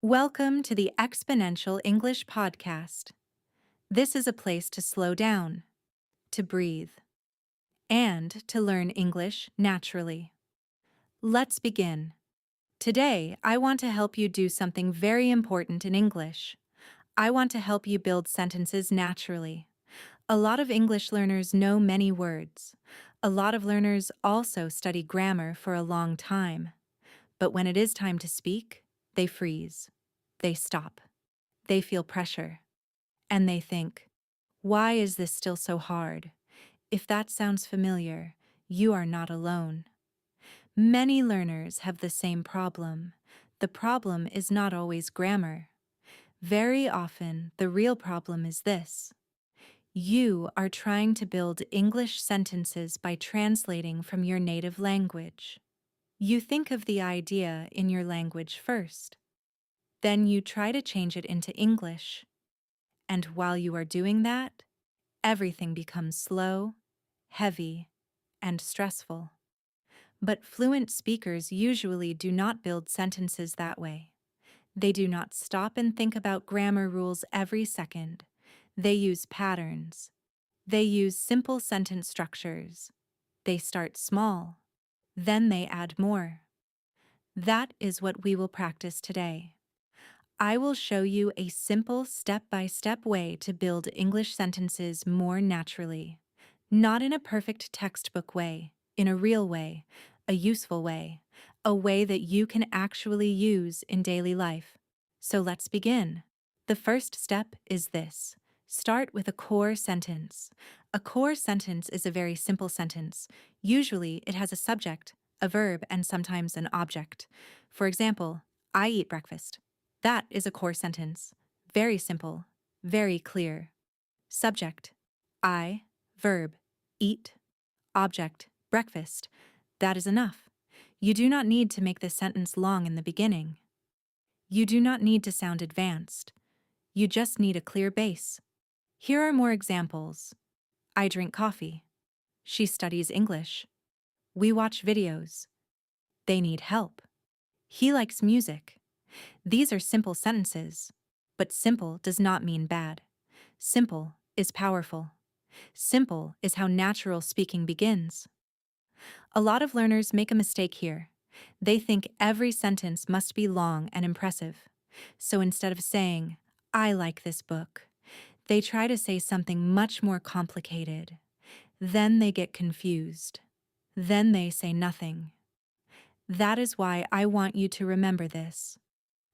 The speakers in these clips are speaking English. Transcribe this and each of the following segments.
Welcome to the Exponential English Podcast. This is a place to slow down, to breathe, and to learn English naturally. Let's begin. Today, I want to help you do something very important in English. I want to help you build sentences naturally. A lot of English learners know many words. A lot of learners also study grammar for a long time. But when it is time to speak, they freeze. They stop. They feel pressure. And they think, why is this still so hard? If that sounds familiar, you are not alone. Many learners have the same problem. The problem is not always grammar. Very often, the real problem is this. You are trying to build English sentences by translating from your native language. You think of the idea in your language first. Then you try to change it into English. And while you are doing that, everything becomes slow, heavy, and stressful. But fluent speakers usually do not build sentences that way. They do not stop and think about grammar rules every second. They use patterns. They use simple sentence structures. They start small. Then they add more. That is what we will practice today. I will show you a simple step-by-step way to build English sentences more naturally. Not in a perfect textbook way, in a real way, a useful way, a way that you can actually use in daily life. So let's begin. The first step is this. Start with a core sentence. A core sentence is a very simple sentence. Usually it has a subject, a verb, and sometimes an object. For example, I eat breakfast. That is a core sentence. Very simple, very clear. Subject, I, verb, eat, object, breakfast. That is enough. You do not need to make the sentence long in the beginning. You do not need to sound advanced. You just need a clear base. Here are more examples. I drink coffee. She studies English. We watch videos. They need help. He likes music. These are simple sentences, but simple does not mean bad. Simple is powerful. Simple is how natural speaking begins. A lot of learners make a mistake here. They think every sentence must be long and impressive. So instead of saying, I like this book, they try to say something much more complicated. Then they get confused. Then they say nothing. That is why I want you to remember this.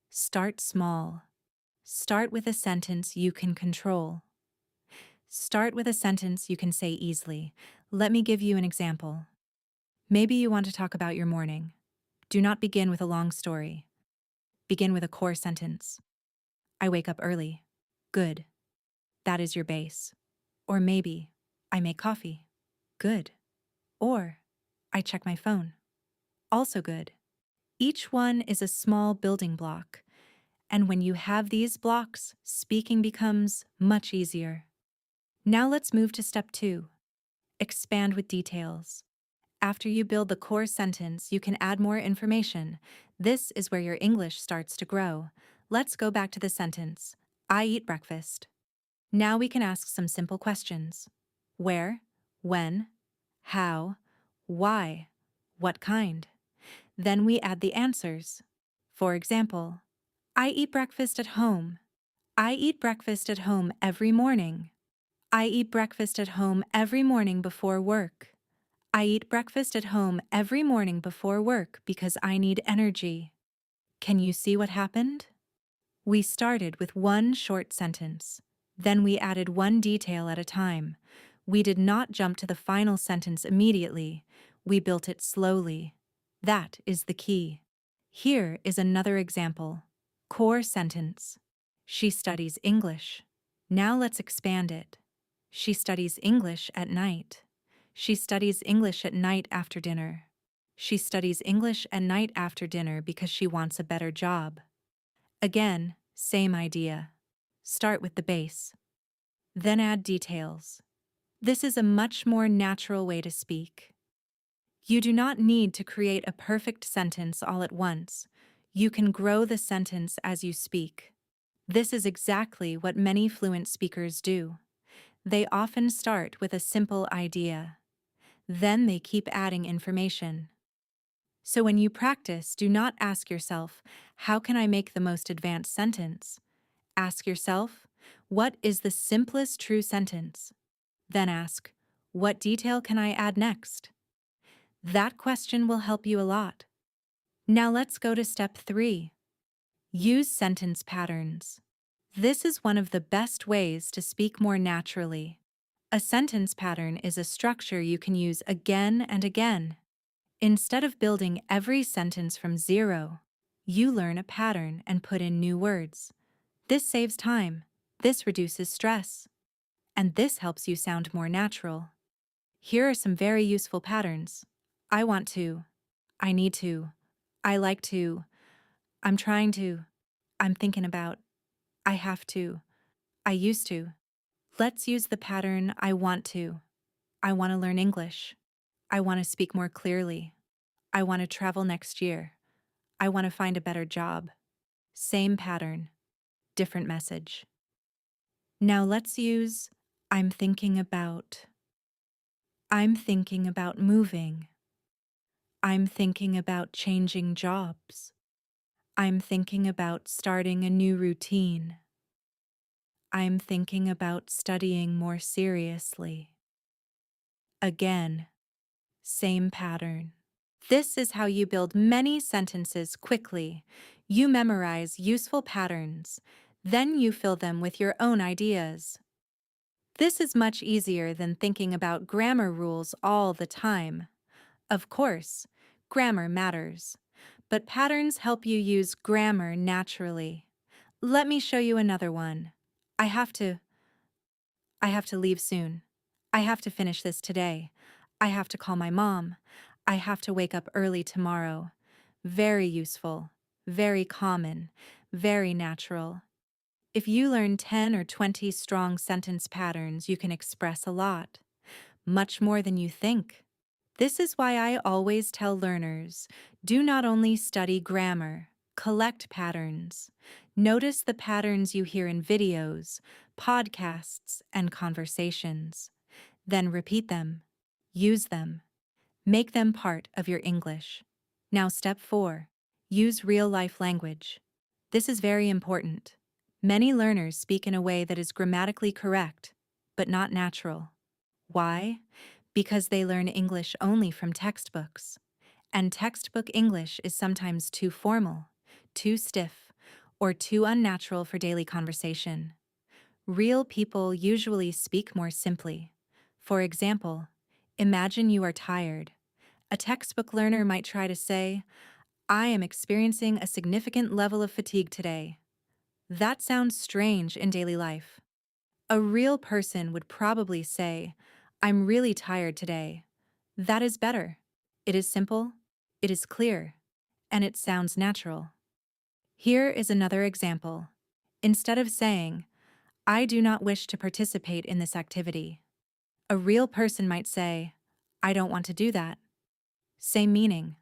Start small. Start with a sentence you can control. Start with a sentence you can say easily. Let me give you an example. Maybe you want to talk about your morning. Do not begin with a long story. Begin with a core sentence. I wake up early. Good. That is your base. Or maybe, I make coffee. Good. Or, I check my phone. Also good. Each one is a small building block. And when you have these blocks, speaking becomes much easier. Now let's move to step 2. Expand with details. After you build the core sentence, you can add more information. This is where your English starts to grow. Let's go back to the sentence. I eat breakfast. Now we can ask some simple questions. Where? When? How? Why? What kind? Then we add the answers. For example, I eat breakfast at home. I eat breakfast at home every morning. I eat breakfast at home every morning before work. I eat breakfast at home every morning before work because I need energy. Can you see what happened? We started with one short sentence. Then we added one detail at a time. We did not jump to the final sentence immediately. We built it slowly. That is the key. Here is another example. Core sentence. She studies English. Now let's expand it. She studies English at night. She studies English at night after dinner. She studies English at night after dinner because she wants a better job. Again, same idea. Start with the base. Then add details. This is a much more natural way to speak. You do not need to create a perfect sentence all at once. You can grow the sentence as you speak. This is exactly what many fluent speakers do. They often start with a simple idea. Then they keep adding information. So when you practice, do not ask yourself, how can I make the most advanced sentence? Ask yourself, what is the simplest true sentence? Then ask, what detail can I add next? That question will help you a lot. Now let's go to step 3. Use sentence patterns. This is one of the best ways to speak more naturally. A sentence pattern is a structure you can use again and again. Instead of building every sentence from zero, you learn a pattern and put in new words. This saves time, this reduces stress, and this helps you sound more natural. Here are some very useful patterns. I want to, I need to, I like to, I'm trying to, I'm thinking about, I have to, I used to. Let's use the pattern I want to. I want to learn English. I want to speak more clearly. I want to travel next year. I want to find a better job. Same pattern, different message. Now let's use I'm thinking about. I'm thinking about moving. I'm thinking about changing jobs. I'm thinking about starting a new routine. I'm thinking about studying more seriously. Again, same pattern. This is how you build many sentences quickly. You memorize useful patterns, then you fill them with your own ideas. This is much easier than thinking about grammar rules all the time. Of course, grammar matters, but patterns help you use grammar naturally. Let me show you another one. I have to. I have to leave soon. I have to finish this today. I have to call my mom. I have to wake up early tomorrow. Very useful, very common, very natural. If you learn 10 or 20 strong sentence patterns, you can express a lot, much more than you think. This is why I always tell learners, do not only study grammar, collect patterns. Notice the patterns you hear in videos, podcasts, and conversations. Then repeat them. Use them. Make them part of your English. Now, step 4. Use real-life language. This is very important. Many learners speak in a way that is grammatically correct, but not natural. Why? Because they learn English only from textbooks. And textbook English is sometimes too formal, too stiff, or too unnatural for daily conversation. Real people usually speak more simply. For example, imagine you are tired. A textbook learner might try to say, I am experiencing a significant level of fatigue today. That sounds strange in daily life. A real person would probably say, I'm really tired today. That is better. It is simple, it is clear, and it sounds natural. Here is another example. Instead of saying, I do not wish to participate in this activity, a real person might say, I don't want to do that. Same meaning,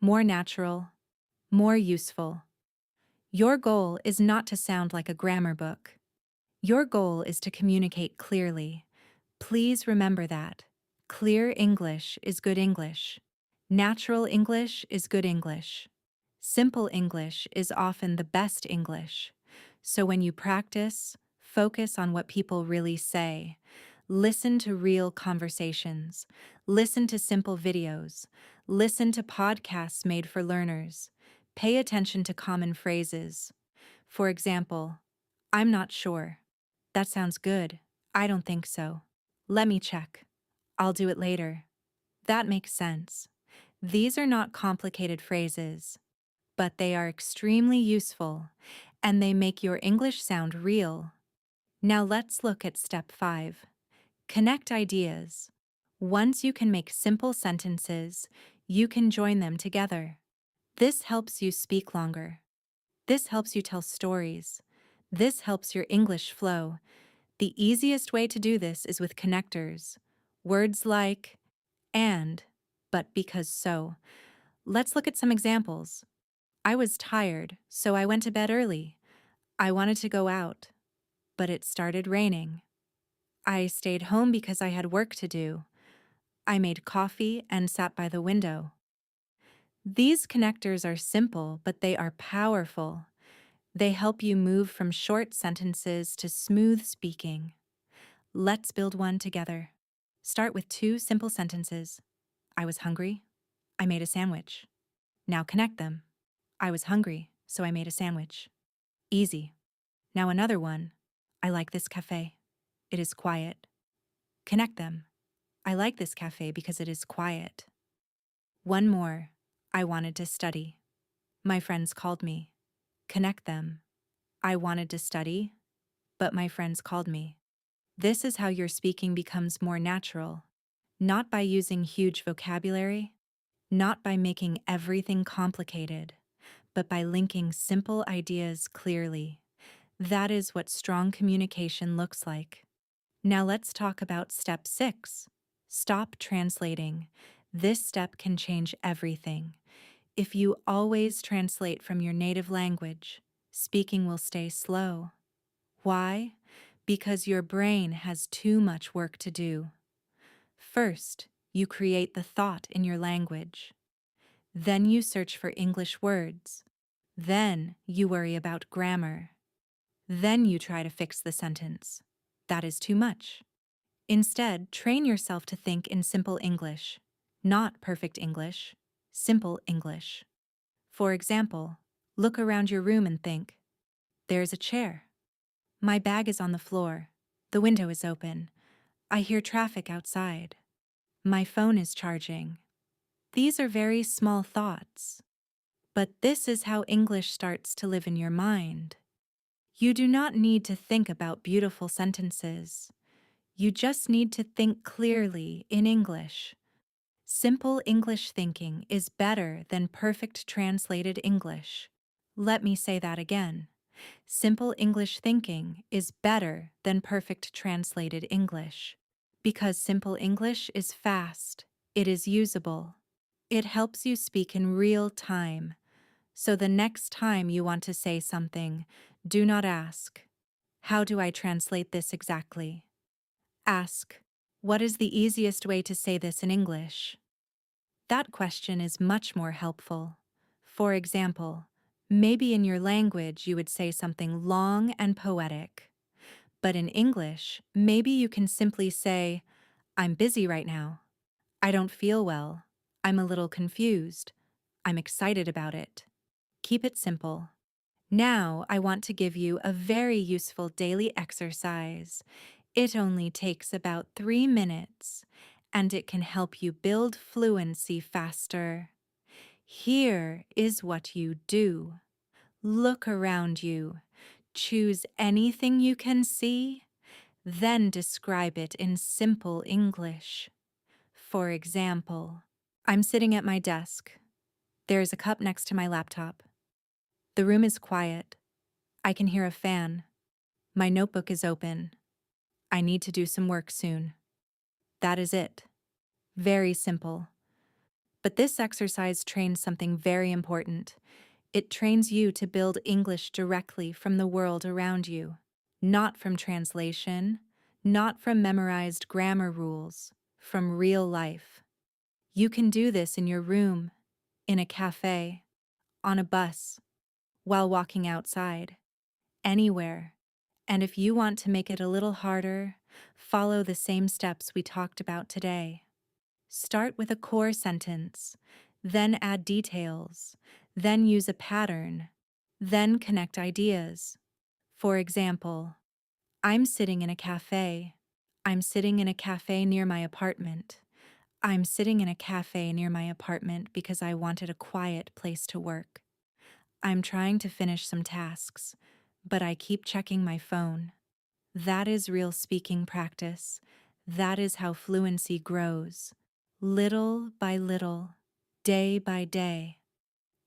more natural, more useful. Your goal is not to sound like a grammar book. Your goal is to communicate clearly. Please remember that. Clear English is good English. Natural English is good English. Simple English is often the best English. So when you practice, focus on what people really say. Listen to real conversations. Listen to simple videos. Listen to podcasts made for learners. Pay attention to common phrases. For example, I'm not sure. That sounds good. I don't think so. Let me check. I'll do it later. That makes sense. These are not complicated phrases, but they are extremely useful, and they make your English sound real. Now let's look at step 5. Connect ideas. Once you can make simple sentences, you can join them together. This helps you speak longer. This helps you tell stories. This helps your English flow. The easiest way to do this is with connectors. Words like and, but because so. Let's look at some examples. I was tired, so I went to bed early. I wanted to go out, but it started raining. I stayed home because I had work to do. I made coffee and sat by the window. These connectors are simple, but they are powerful. They help you move from short sentences to smooth speaking. Let's build one together. Start with two simple sentences. I was hungry. I made a sandwich. Now connect them. I was hungry, so I made a sandwich. Easy. Now another one. I like this cafe. It is quiet. Connect them. I like this cafe because it is quiet. One more. I wanted to study. My friends called me. Connect them. I wanted to study, but my friends called me. This is how your speaking becomes more natural, not by using huge vocabulary, not by making everything complicated, but by linking simple ideas clearly. That is what strong communication looks like. Now let's talk about step 6. Stop translating. This step can change everything. If you always translate from your native language, speaking will stay slow. Why? Because your brain has too much work to do. First, you create the thought in your language. Then you search for English words. Then you worry about grammar. Then you try to fix the sentence. That is too much. Instead, train yourself to think in simple English. Not perfect English, simple English. For example, look around your room and think, there's a chair. My bag is on the floor. The window is open. I hear traffic outside. My phone is charging. These are very small thoughts. But this is how English starts to live in your mind. You do not need to think about beautiful sentences. You just need to think clearly in English. Simple English thinking is better than perfect translated English. Let me say that again. Simple English thinking is better than perfect translated English. Because simple English is fast, it is usable. It helps you speak in real time. So the next time you want to say something, do not ask, how do I translate this exactly? Ask, what is the easiest way to say this in English? That question is much more helpful. For example, maybe in your language you would say something long and poetic. But in English, maybe you can simply say, I'm busy right now. I don't feel well. I'm a little confused. I'm excited about it. Keep it simple. Now I want to give you a very useful daily exercise. It only takes about 3 minutes, and it can help you build fluency faster. Here is what you do. Look around you. Choose anything you can see, then describe it in simple English. For example, I'm sitting at my desk. There is a cup next to my laptop. The room is quiet. I can hear a fan. My notebook is open. I need to do some work soon. That is it. Very simple. But this exercise trains something very important. It trains you to build English directly from the world around you, not from translation, not from memorized grammar rules, from real life. You can do this in your room, in a cafe, on a bus, while walking outside, anywhere. And if you want to make it a little harder, follow the same steps we talked about today. Start with a core sentence, then add details, then use a pattern, then connect ideas. For example, I'm sitting in a cafe. I'm sitting in a cafe near my apartment. I'm sitting in a cafe near my apartment because I wanted a quiet place to work. I'm trying to finish some tasks, but I keep checking my phone. That is real speaking practice. That is how fluency grows. Little by little, day by day.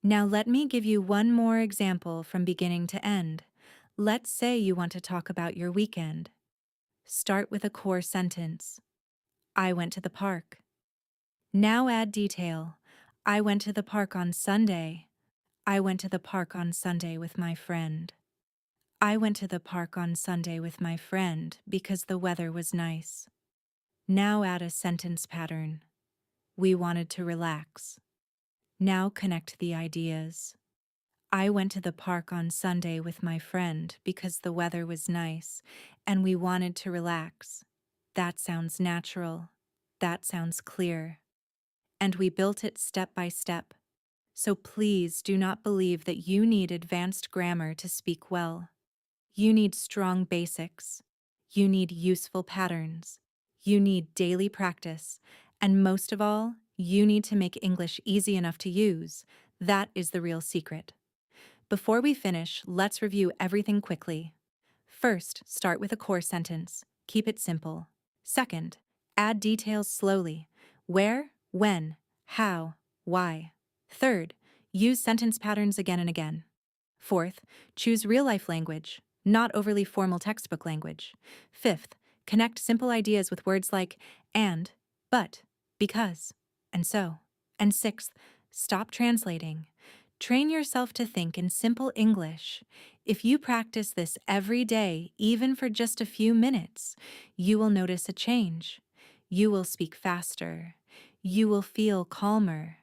Now let me give you one more example from beginning to end. Let's say you want to talk about your weekend. Start with a core sentence. I went to the park. Now add detail. I went to the park on Sunday. I went to the park on Sunday with my friend. I went to the park on Sunday with my friend because the weather was nice. Now add a sentence pattern. We wanted to relax. Now connect the ideas. I went to the park on Sunday with my friend because the weather was nice and we wanted to relax. That sounds natural. That sounds clear. And we built it step by step. So please do not believe that you need advanced grammar to speak well. You need strong basics. You need useful patterns. You need daily practice. And most of all, you need to make English easy enough to use. That is the real secret. Before we finish, let's review everything quickly. First, start with a core sentence. Keep it simple. Second, add details slowly. Where, when, how, why. Third, use sentence patterns again and again. Fourth, choose real-life language, not overly formal textbook language. Fifth, connect simple ideas with words like and, but, because, and so. And sixth, stop translating. Train yourself to think in simple English. If you practice this every day, even for just a few minutes, you will notice a change. You will speak faster. You will feel calmer.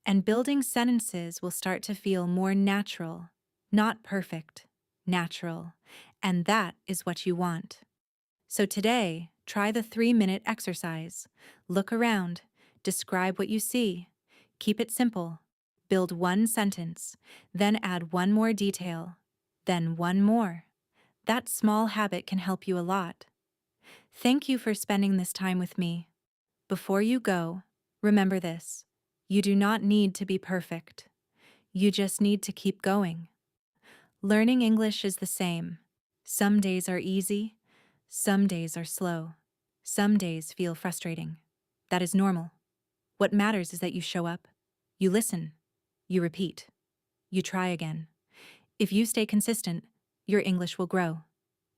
And building sentences will start to feel more natural, not perfect, natural. And that is what you want. So today, try the 3-minute exercise. Look around. Describe what you see. Keep it simple. Build one sentence, then add one more detail, then one more. That small habit can help you a lot. Thank you for spending this time with me. Before you go, remember this. You do not need to be perfect. You just need to keep going. Learning English is the same. Some days are easy, some days are slow, some days feel frustrating. That is normal. What matters is that you show up, you listen, you repeat, you try again. If you stay consistent, your English will grow.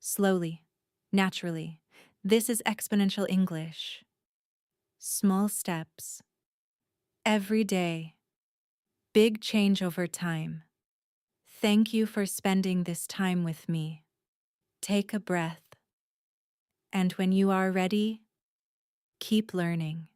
Slowly, naturally. This is exponential English. Small steps. Every day. Big change over time. Thank you for spending this time with me. Take a breath. And when you are ready, keep learning.